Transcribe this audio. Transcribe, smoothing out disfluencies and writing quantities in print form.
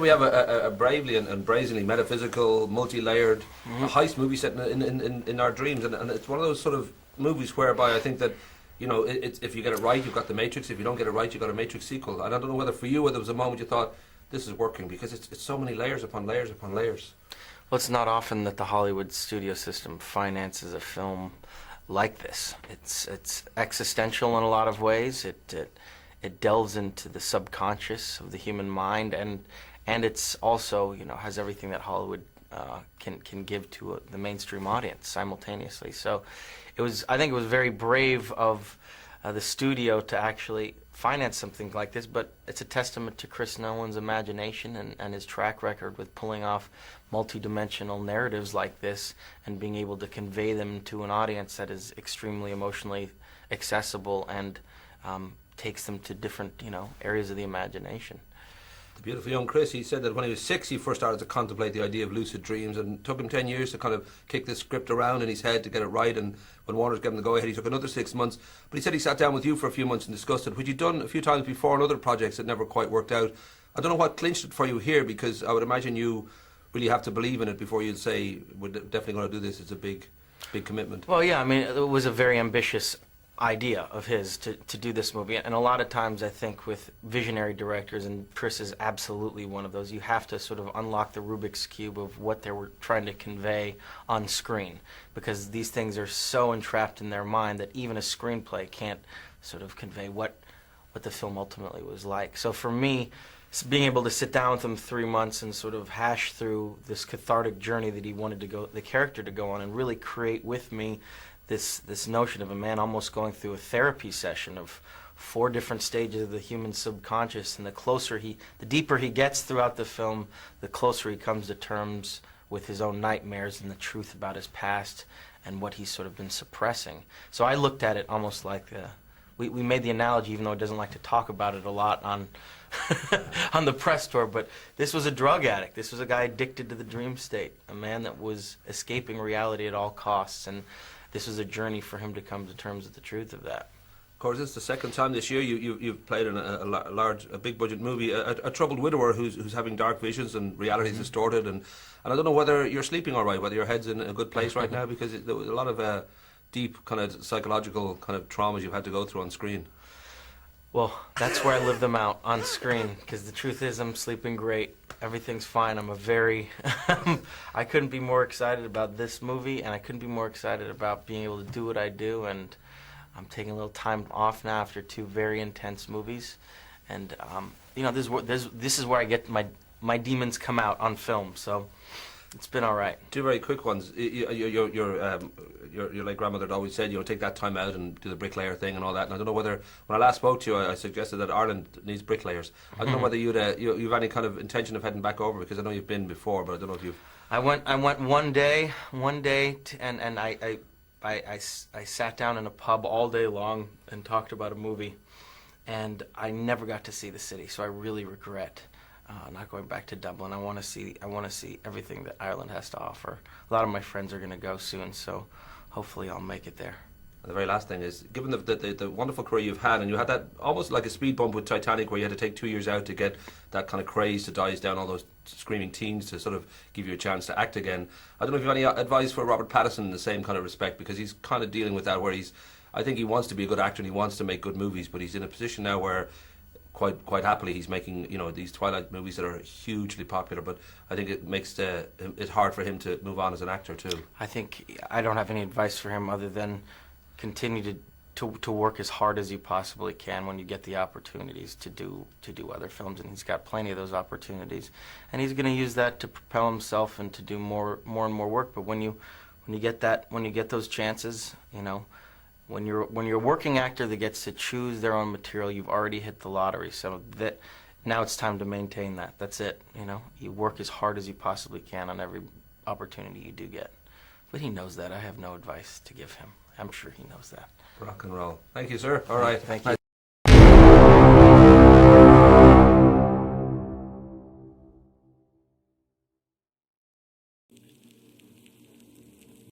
we have a bravely and brazenly metaphysical, multi-layered heist movie set in our dreams, and it's one of those sort of movies whereby I think that, you know, if you get it right, you've got The Matrix. If you don't get it right, you've got a Matrix sequel. And I don't know whether for you, whether there was a moment you thought, this is working, because it's so many layers upon layers upon layers. Well, it's not often that the Hollywood studio system finances a film like this. It's existential in a lot of ways. It delves into the subconscious of the human mind, and it's also, you know, has everything that Hollywood can give to the mainstream audience simultaneously. So I think it was very brave of the studio to actually finance something like this, but it's a testament to Chris Nolan's imagination and his track record with pulling off multi-dimensional narratives like this and being able to convey them to an audience that is extremely emotionally accessible and takes them to different, you know, areas of the imagination. The beautiful young Chris, he said that when he was 6, he first started to contemplate the idea of lucid dreams, and it took him 10 years to kind of kick this script around in his head to get it right, and when Warner's gave him the go-ahead, he took another 6 months. But he said he sat down with you for a few months and discussed it, which he'd done a few times before on other projects that never quite worked out. I don't know what clinched it for you here, because I would imagine you really have to believe in it before you'd say, we're definitely going to do this. It's a big commitment. Well, yeah, I mean, it was a very ambitious idea of his to do this movie, and a lot of times I think with visionary directors, and Chris is absolutely one of those, you have to sort of unlock the Rubik's Cube of what they were trying to convey on screen, because these things are so entrapped in their mind that even a screenplay can't sort of convey what the film ultimately was like. So for me, being able to sit down with him 3 months and sort of hash through this cathartic journey that he wanted the character to go on, and really create with me this notion of a man almost going through a therapy session of 4 different stages of the human subconscious, and the deeper he gets throughout the film, the closer he comes to terms with his own nightmares and the truth about his past and what he's sort of been suppressing. So I looked at it almost like we made the analogy, even though he doesn't like to talk about it a lot on on the press tour, but this was a drug addict. This was a guy addicted to the dream state, a man that was escaping reality at all costs, and this was a journey for him to come to terms with the truth of that. Of course, it's the second time this year you've played in a big budget movie, a troubled widower who's having dark visions and reality is distorted, and I don't know whether you're sleeping all right, whether your head's in a good place right now, because there was a lot of deep kind of psychological kind of traumas you've had to go through on screen. Well, that's where I live them out, on screen, because the truth is I'm sleeping great. Everything's fine. I'm a very... I couldn't be more excited about this movie, and I couldn't be more excited about being able to do what I do, and I'm taking a little time off now after 2 very intense movies. And, you know, this is where I get my demons come out on film, so it's been all right. 2 very quick ones. Your late grandmother had always said, you know, take that time out and do the bricklayer thing and all that. And I don't know whether, when I last spoke to you, I suggested that Ireland needs bricklayers. I don't know whether you've any kind of intention of heading back over, because I know you've been before, but I don't know if you've... I went one day, and I sat down in a pub all day long and talked about a movie, and I never got to see the city, so I really regret not going back to Dublin. I want to see everything that Ireland has to offer. A lot of my friends are going to go soon, so hopefully I'll make it there. And the very last thing is, given the wonderful career you've had, and you had that almost like a speed bump with Titanic, where you had to take 2 years out to get that kind of craze to dice down all those screaming teens to sort of give you a chance to act again. I don't know if you have any advice for Robert Pattinson in the same kind of respect, because he's kind of dealing with that, where I think he wants to be a good actor and he wants to make good movies, but he's in a position now where quite happily he's making, you know, these Twilight movies that are hugely popular, but I think it makes it hard for him to move on as an actor too. I think I don't have any advice for him other than continue to work as hard as you possibly can when you get the opportunities to do other films, and he's got plenty of those opportunities, and he's going to use that to propel himself and to do more and more work. But when you get those chances, you know, when you're a working actor that gets to choose their own material, you've already hit the lottery. So that now it's time to maintain that. That's it. You know, you work as hard as you possibly can on every opportunity you do get. But he knows that. I have no advice to give him. I'm sure he knows that. Rock and roll. Thank you, sir. All right. Thank you.